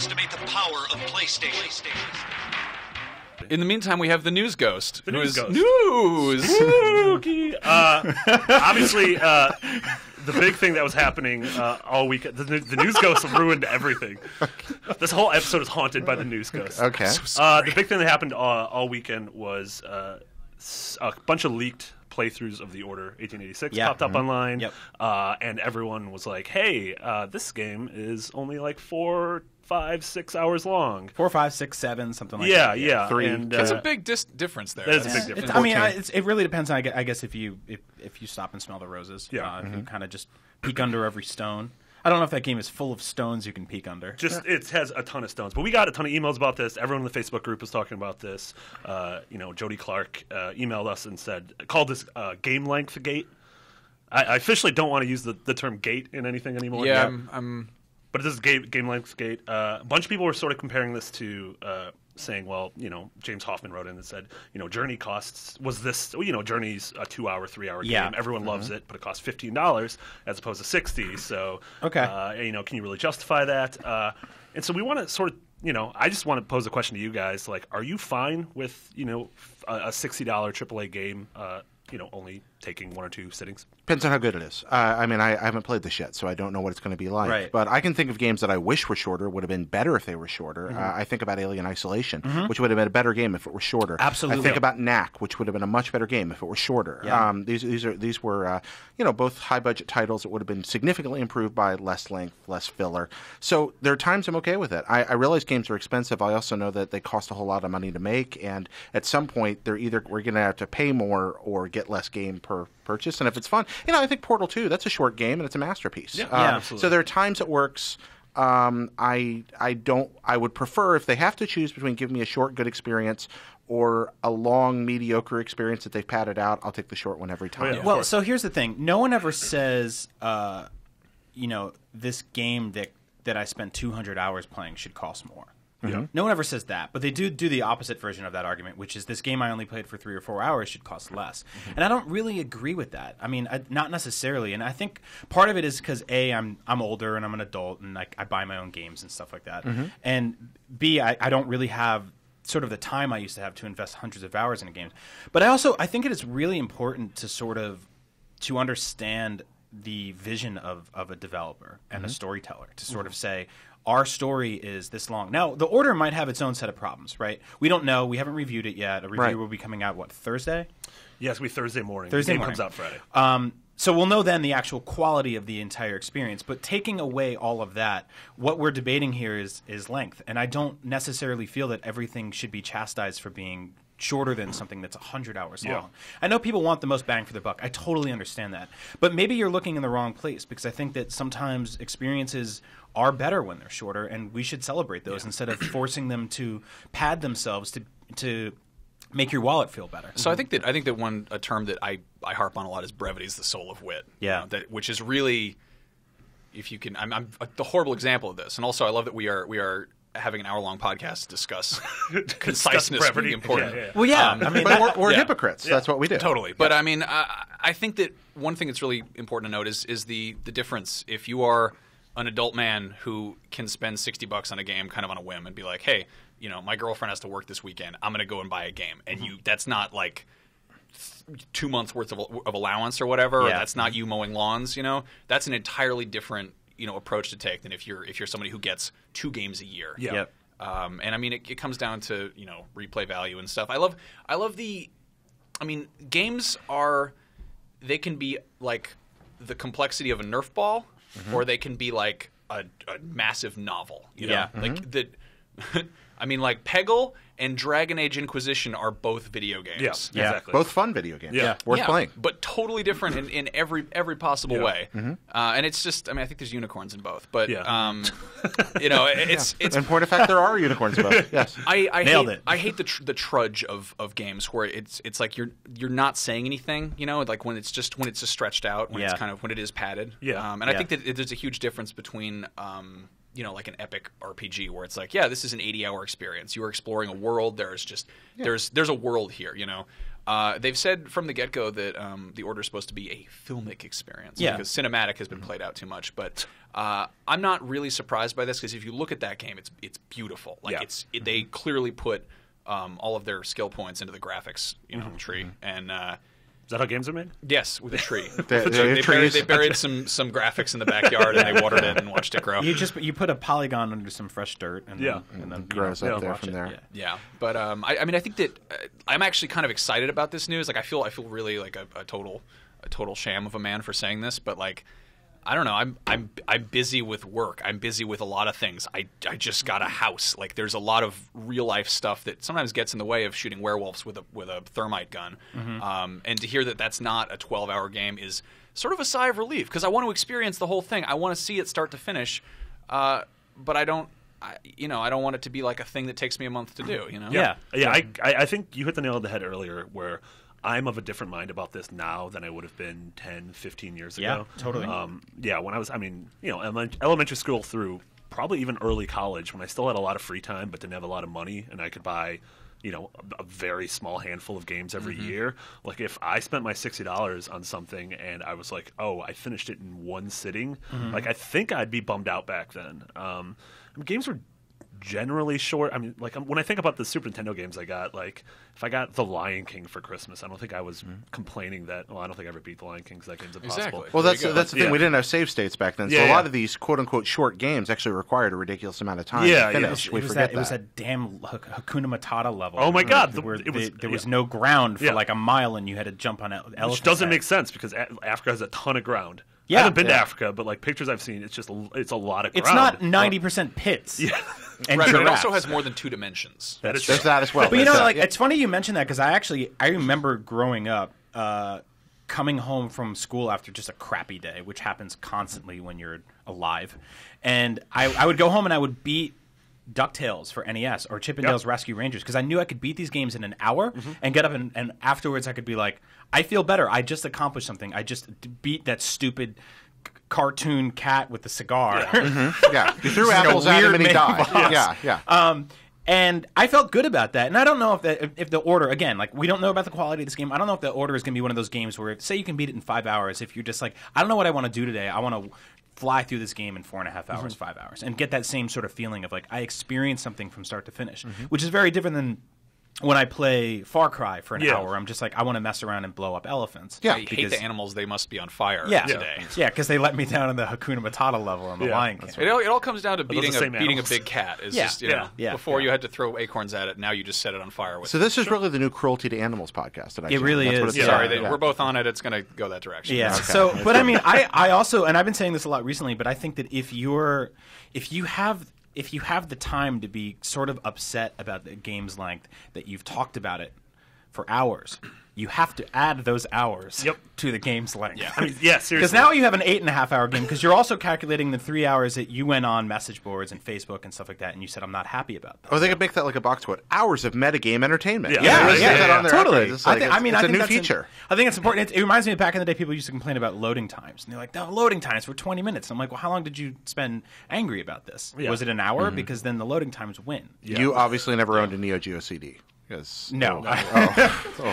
underestimate the power of PlayStation. In the meantime, we have the News Ghost. The News Ghost. News! Spooky. Obviously, the big thing that was happening all weekend, the News Ghost ruined everything. This whole episode is haunted by the News Ghost. Okay. The big thing that happened all weekend was a bunch of leaked playthroughs of The Order 1886 popped up online. Yep. And everyone was like, hey, this game is only like 4, 5, 6 hours long. 4, 5, 6, 7, something like that. Yeah. 3. And, That's a big difference there. That is a big difference. I mean, it really depends on, I guess, if you stop and smell the roses. Yeah. If you kind of just peek under every stone. I don't know if that game is full of stones you can peek under. It has a ton of stones. But we got a ton of emails about this. Everyone in the Facebook group was talking about this. Jody Clark emailed us and called this game length gate. I officially don't want to use the term gate in anything anymore. Yeah, But this is game length gate. A bunch of people were sort of comparing this to saying, well, James Hoffman wrote in and said, Journey Journey's a 2-hour, 3-hour game. Everyone loves it, but it costs $15 as opposed to $60. So, okay. Can you really justify that? And so we want to sort of, I just want to pose a question to you guys. Like, are you fine with, a $60 AAA game, only taking 1 or 2 sittings? Depends on how good it is. I haven't played this yet, so I don't know what it's going to be like. Right. But I can think of games that I wish were shorter, would have been better if they were shorter. I think about Alien Isolation, which would have been a better game if it were shorter. Absolutely. I think about Knack, which would have been a much better game if it were shorter. Yeah. These were both high-budget titles that would have been significantly improved by less length, less filler. So there are times I'm okay with it. I realize games are expensive. I also know that they cost a whole lot of money to make, and at some point we're going to have to pay more or get less game per purchase. And if it's fun, I think Portal 2, that's a short game and it's a masterpiece. Yeah, absolutely. So there are times it works. I would prefer, if they have to choose between giving me a short good experience or a long mediocre experience that they've padded out, I'll take the short one every time. Well, so here's the thing. No one ever says, this game that I spent 200 hours playing should cost more. Yeah. No one ever says that, but they do the opposite version of that argument, which is this game I only played for 3 or 4 hours should cost less. And I don't really agree with that. I mean, not necessarily. And I think part of it is because A, I'm older and I'm an adult and I buy my own games and stuff like that. And B, I don't really have sort of the time I used to have to invest hundreds of hours in a game. But I think it is really important to understand the vision of a developer and a storyteller, to sort of say, our story is this long. Now, The Order might have its own set of problems, right? We don't know. We haven't reviewed it yet. A review will be coming out, Thursday? Yes, it'll be Thursday morning. Thursday morning. comes out Friday. So we'll know then the actual quality of the entire experience. But taking away all of that, what we're debating here is length. And I don't necessarily feel that everything should be chastised for being shorter than something that's 100 hours long. I know people want the most bang for their buck. I totally understand that. But maybe you're looking in the wrong place, because I think that sometimes experiences are better when they're shorter, and we should celebrate those instead of forcing them to pad themselves to make your wallet feel better. So I think that a term that I harp on a lot is brevity is the soul of wit. Yeah. Which is really, if you can, I'm the horrible example of this. And also I love that we are having an hour-long podcast to discuss conciseness being important. Yeah. Well, yeah. But we're hypocrites. That's what we do. Totally. But I mean, I think that one thing that's really important to note is the difference. If you are an adult man who can spend $60 on a game kind of on a whim and be like, hey, my girlfriend has to work this weekend, I'm going to go and buy a game. And that's not like 2 months worth of allowance or whatever. Or that's not you mowing lawns, That's an entirely different approach to take than if you're somebody who gets 2 games a year. Yeah. Yep. And I mean, it comes down to replay value and stuff. I love games they can be like the complexity of a Nerf ball, or they can be like a massive novel. You know? Like that. I mean, like Peggle and Dragon Age Inquisition are both video games. Yeah, exactly. Both fun video games. Yeah. Worth playing. But totally different in every possible way. And it's just, I think there's unicorns in both. But, it's... In point of fact, there are unicorns in both. Yes. I hate the trudge of games where it's like you're not saying anything, like when it's just stretched out, when it's kind of, when it is padded. Yeah. And I think that there's a huge difference between... like an epic RPG where it's like, this is an 80-hour experience. You are exploring a world. There's a world here, They've said from the get-go that the Order is supposed to be a filmic experience because cinematic has been played out too much. But I'm not really surprised by this because if you look at that game, it's beautiful. Like they clearly put all of their skill points into the graphics tree. And is that how games are made? yes, with a tree. They buried some graphics in the backyard and they watered it and watched it grow. You put a polygon under some fresh dirt and then grows up there from there. Yeah, but I mean, I think that I'm actually kind of excited about this news. Like, I feel really like a total sham of a man for saying this, but like, I don't know. I'm busy with work. I'm busy with a lot of things. I just got a house. Like, there's a lot of real life stuff that sometimes gets in the way of shooting werewolves with a thermite gun. And to hear that that's not a 12-hour game is sort of a sigh of relief because I want to experience the whole thing. I want to see it start to finish. But I don't want it to be like a thing that takes me a month to do. I think you hit the nail on the head earlier where I'm of a different mind about this now than I would have been 10, 15 years ago. Yeah, totally. When I was, elementary school through probably even early college when I still had a lot of free time but didn't have a lot of money and I could buy, a very small handful of games every year. Like, if I spent my $60 on something and I was like, oh, I finished it in one sitting, like, I think I'd be bummed out back then. Games were generally short. I mean, like, when I think about the Super Nintendo games I got, like, if I got The Lion King for Christmas, I don't think I was complaining that, well, I don't think I ever beat The Lion King because that game's impossible. Exactly. Well, that's the thing. We didn't have save states back then, so a lot of these quote-unquote short games actually required a ridiculous amount of time to finish. We forget that. It was that damn Hakuna Matata level. Oh, my God. There was no ground for like a mile and you had to jump on elephants. Which doesn't make sense because Africa has a ton of ground. I haven't been to Africa, but like pictures I've seen, it's a lot of ground. It's not 90% pits. And right, but it also has more than 2 dimensions. There's that as well. But it's funny you mention that because I remember growing up, coming home from school after just a crappy day, which happens constantly when you're alive, and I would go home and I would beat DuckTales for NES or Chip 'n Dale's Rescue Rangers because I knew I could beat these games in an hour and get up and afterwards I could be like, I feel better. I just accomplished something. I just beat that stupid cartoon cat with the cigar. You threw apples at him and he died. And I felt good about that. And I don't know if the Order, again, like, we don't know about the quality of this game. I don't know if the Order is going to be one of those games where, say you can beat it in 5 hours, if you're just like, I don't know what I want to do today. I want to fly through this game in 4.5 hours, 5 hours, and get that same sort of feeling of like I experienced something from start to finish, which is very different than when I play Far Cry for an hour. I'm just like, I want to mess around and blow up elephants. I hate the animals. They must be on fire today. Because they let me down in the Hakuna Matata level on the Lion King. It all comes down to beating a big cat. It's just, before you had to throw acorns at it, now you just set it on fire. So this is really the new Cruelty to Animals podcast. It really is. Sorry, we're both on it. It's going to go that direction. Yeah. Okay. So, but I mean, I also, and I've been saying this a lot recently, but I think that if you have the time to be sort of upset about the game's length, that you've talked about it for hours, you have to add those hours to the game's length. Yeah, I mean, seriously. Because now you have an 8.5-hour game, because you're also calculating the 3 hours that you went on message boards and Facebook and stuff like that, and you said, I'm not happy about that. Or they could make that like a box quote, hours of metagame entertainment. Totally. It's a new feature. I think it's important. It reminds me of back in the day, people used to complain about loading times. And they're like, no, loading times were 20 minutes. And I'm like, well, how long did you spend angry about this? Yeah. Was it an hour? Because then the loading times win. Yeah. You obviously never owned a Neo Geo CD. No.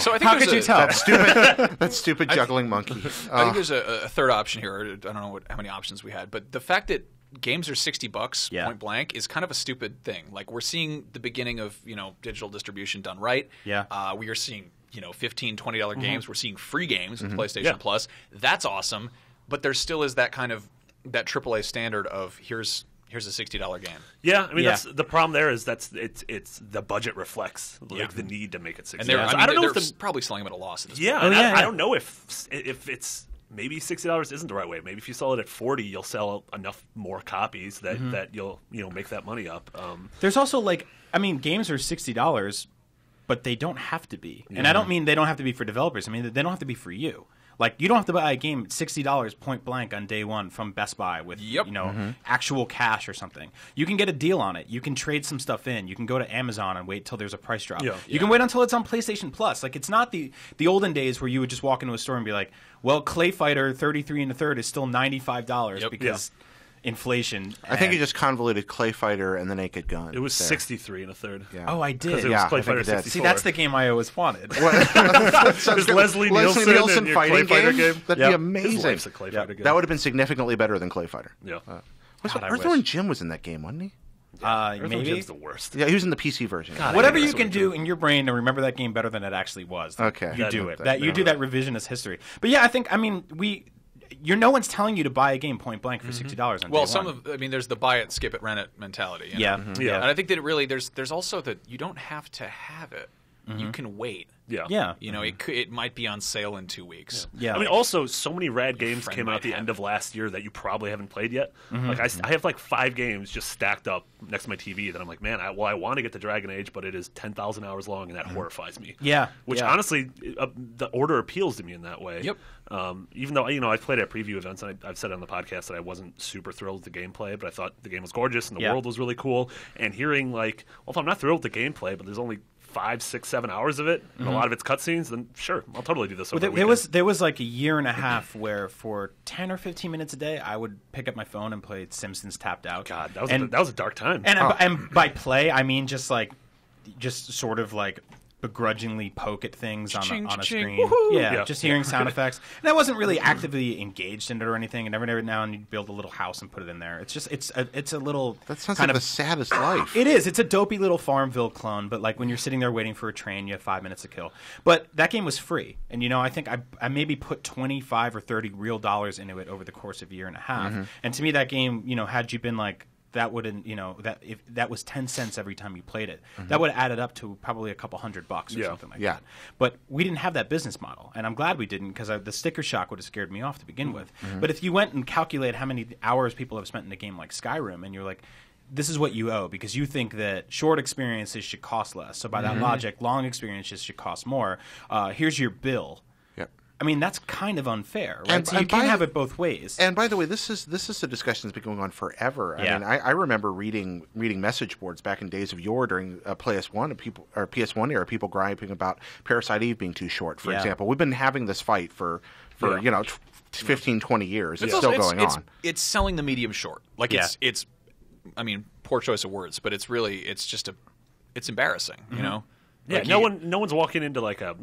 So I think how could you tell? That stupid juggling monkey. I think there's a third option here. I don't know how many options we had, but the fact that games are $60 point blank is kind of a stupid thing. Like, we're seeing the beginning of digital distribution done right. We are seeing $15, $20 games. We're seeing free games with PlayStation Plus. That's awesome, but there still is that kind of that AAA standard of here's a $60 game. Yeah, I mean that's the problem. There is it's the budget reflects the need to make it $60. And I don't know if they're probably selling them at a loss at this point. I don't know if it's maybe $60 isn't the right way. Maybe if you sell it at $40, you'll sell enough more copies that you'll make that money up. There's also games are $60, but they don't have to be. And I don't mean they don't have to be for developers. I mean they don't have to be for you. Like, you don't have to buy a game at $60 point blank on day one from Best Buy with actual cash or something. You can get a deal on it. You can trade some stuff in. You can go to Amazon and wait till there's a price drop. You can wait until it's on PlayStation Plus. Like, it's not the olden days where you would just walk into a store and be like, well, Clay Fighter 33 1/3 is still $95 because inflation. I think you just convoluted Clay Fighter and the Naked Gun. It was there. 63 and a third. Yeah. Oh, I did. Because it Yeah, was Clay I think Fighter it did. 64. See, that's the game I always wanted. Is Leslie Nielsen in your fighting Clay Fighter game? That'd Yep. be His amazing. life's a Clay Fighter game. That would have been significantly better than Clay Fighter. Yeah. God, I Earthworm wish. Jim was in that game, wasn't he? Earthworm Maybe. Jim's the worst. Yeah, he was in the PC version. Whatever you that's can what do in your brain to remember that game better than it actually was. Okay. You That- do it. that- That you do that revisionist history. But yeah, no one's telling you to buy a game point blank for $60 on Well, day one. there's the buy it, skip it, rent it mentality. You know? Yeah. Yeah. And I think that there's also that you don't have to have it. You can wait. Yeah. Yeah. You know, it might be on sale in 2 weeks. Yeah. I mean, also, so many rad games friend came out might at the have end it. of last year that you probably haven't played yet. Like I have like 5 games just stacked up next to my TV that I'm like, man, I want to get to Dragon Age, but it is 10,000 hours long, and that horrifies me. Yeah. Which Yeah. honestly, the order appeals to me in that way. Yep. Even though I've played at preview events, and I've said on the podcast that I wasn't super thrilled with the gameplay, but I thought the game was gorgeous and the Yeah. world was really cool. And hearing like, well, if I'm not thrilled with the gameplay, but there's only 5, 6, 7 hours of it, and a lot of it's cutscenes, then sure, I'll totally do this over the weekend. There was like a year and a half where for 10 or 15 minutes a day, I would pick up my phone and play Simpsons Tapped Out. God, that was a dark time. And by play, I mean just sort of like begrudgingly poke at things on Cha-ching, a cha-ching, screen. woohoo! Yeah, Yeah. just hearing sound effects. And I wasn't really actively engaged in it or anything. And every now and then you'd build a little house and put it in there. It's just it's a little That sounds kind like of the saddest life. It is. It's a dopey little Farmville clone, but like when you're sitting there waiting for a train, you have 5 minutes to kill. But that game was free, and I think I maybe put 25 or 30 real dollars into it over the course of a year and a half. And to me, that game, had you been like that wouldn't, that if that was 10 cents every time you played it, that would have added up to probably a couple $100 or Yeah. something like Yeah. that. But we didn't have that business model, and I'm glad we didn't because the sticker shock would have scared me off to begin with. But if you went and calculate how many hours people have spent in a game like Skyrim, and you're like, this is what you owe because you think that short experiences should cost less. So by that logic, long experiences should cost more. Here's your bill. Yep. I mean, that's kind of unfair, right? And- So you and can't by- have it both ways. And by the way, this is a discussion that's been going on forever. I Yeah. mean, I remember reading message boards back in days of yore during PS1 era, people griping about Parasite Eve being too short, for Yeah. example. We've been having this fight for 15, 20 years. It's also- still going on. It's selling the medium short. Like Yeah. it's I mean, poor choice of words, but it's embarrassing, you know? Yeah, Like no one's walking into like a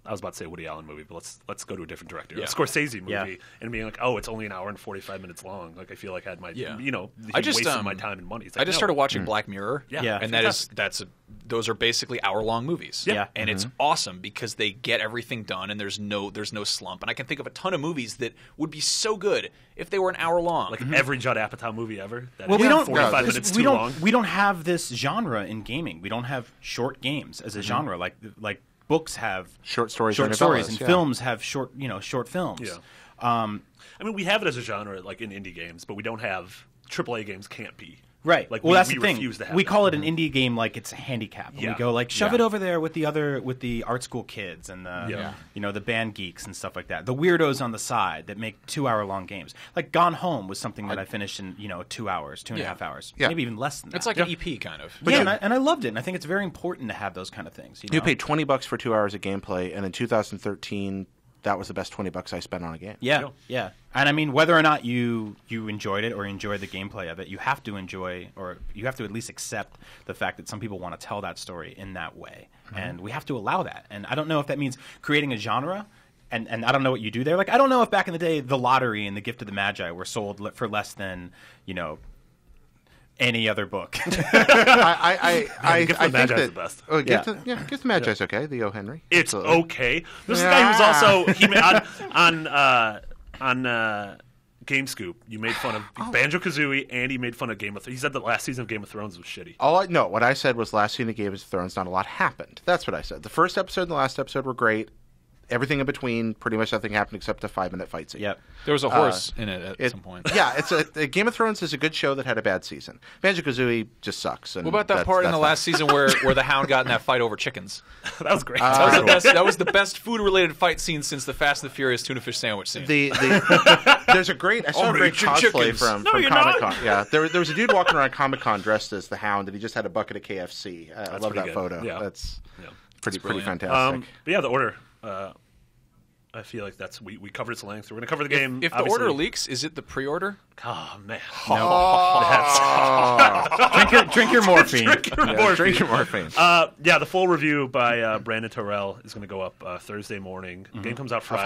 I was about to say Woody Allen movie, but let's go to a different director, Yeah. a Scorsese movie, Yeah. and being like, oh, it's only an hour and 45 minutes long. Like I feel like I had my Yeah. I I just, wasted my time and money. It's like, I just no. started watching Black Mirror, Yeah. and fantastic. those are basically hour-long movies, Yeah. and it's awesome because they get everything done, and there's no slump. And I can think of a ton of movies that would be so good if they were an hour long. Like every Judd Apatow movie ever. That Well, is we don't 45 because minutes we too don't long. we don't have this genre in gaming. We don't have short games as a genre like books have Short stories short or stories, novellas, and yeah. films have short films. Yeah. I mean, we have it as a genre, like in indie games, but we don't have AAA games. Can't be Right. Like well, we, that's we the thing. refuse to have We that. call it an indie game like it's a handicap. And Yeah. we go like shove Yeah. it over there with the art school kids and the the band geeks and stuff like that. The weirdos on the side that make 2-hour-long games. Like Gone Home was something that I finished in 2 hours, 2.5 hours, Yeah. maybe even less than that. it's like an EP kind of. yeah, and I loved it. And I think it's very important to have those kind of things. You paid $20 for 2 hours of gameplay, and in 2013, that was the best $20 I spent on a game. Yeah, yeah. And I mean, whether or not you enjoyed it or enjoyed the gameplay of it, you have to enjoy, or you have to at least accept the fact that some people want to tell that story in that way. And we have to allow that. And I don't know if that means creating a genre, and I don't know what you do there. Like, I don't know if back in the day, The Lottery and The Gift of the Magi were sold for less than, any other book. I Gift I of the think Magi is that the best. Gift of the Magi is okay. The O. Henry. It's Absolutely. okay. This is a guy who's also he made on Game Scoop. You made fun of Banjo Kazooie, and he made fun of Game of Thrones. He said the last season of Game of Thrones was shitty. What I said was last season of Game of Thrones, not a lot happened. That's what I said. The first episode and the last episode were great. Everything in between, pretty much nothing happened except a 5-minute fight scene. Yep. There was a horse in it at some point. Yeah, Game of Thrones is a good show that had a bad season. Banjo-Kazooie just sucks. And What about that part in the last season where the Hound got in that fight over chickens? That was great. That was the best food-related fight scene since the Fast and the Furious tuna fish sandwich scene. There's a great I saw a great eat your cosplay chickens. from you're Comic Con. not. Yeah, there was a dude walking around Comic Con dressed as the Hound, and he just had a bucket of KFC. I love pretty that good. photo. Yeah. That's Yeah. pretty brilliant. fantastic. But yeah, the order. I feel like we covered its length. We're going to cover the game. If the order leaks, is it the pre-order? Oh man, Drink your morphine. Drink your morphine. The full review by Brandon Tyrrell is going to go up Thursday morning. The game comes out Friday.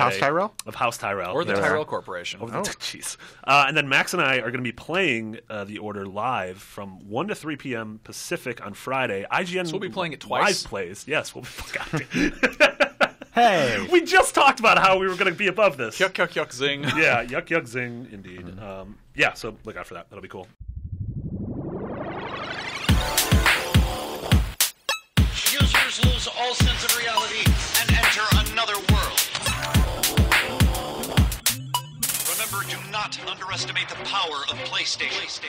Of House Tyrell? Or Or the Tyrell Corporation? Jeez. And then Max and I are going to be playing the order live from 1 to 3 p.m. Pacific on Friday. IGN So we'll be playing it twice? Live plays. Yes, we'll be. Hey, We just talked about how we were going to be above this. Yuck, yuck, yuck, zing. Yeah, yuck, yuck, zing, indeed. So look out for that. That'll be cool. Users lose all sense of reality and enter another world. Remember, do not underestimate the power of PlayStation.